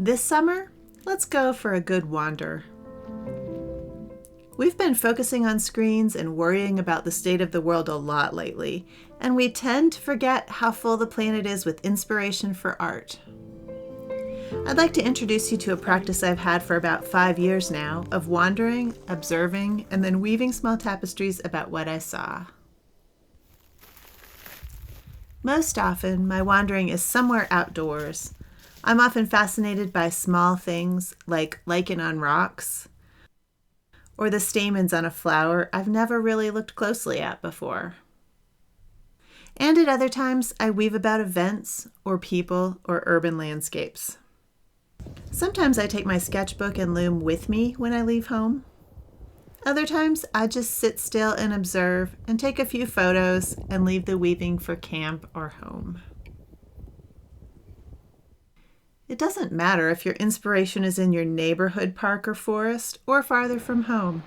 This summer, let's go for a good wander. We've been focusing on screens and worrying about the state of the world a lot lately, and we tend to forget how full the planet is with inspiration for art. I'd like to introduce you to a practice I've had for about 5 years now of wandering, observing, and then weaving small tapestries about what I saw. Most often, my wandering is somewhere outdoors. I'm often fascinated by small things like lichen on rocks or the stamens on a flower I've never really looked closely at before. And at other times, I weave about events or people or urban landscapes. Sometimes I take my sketchbook and loom with me when I leave home. Other times, I just sit still and observe and take a few photos and leave the weaving for camp or home. It doesn't matter if your inspiration is in your neighborhood park or forest or farther from home.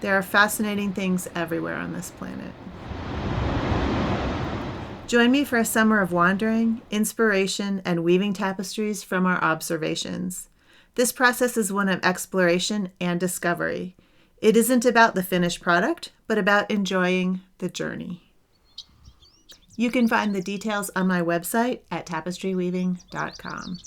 There are fascinating things everywhere on this planet. Join me for a summer of wandering, inspiration, and weaving tapestries from our observations. This process is one of exploration and discovery. It isn't about the finished product, but about enjoying the journey. You can find the details on my website at tapestryweaving.com.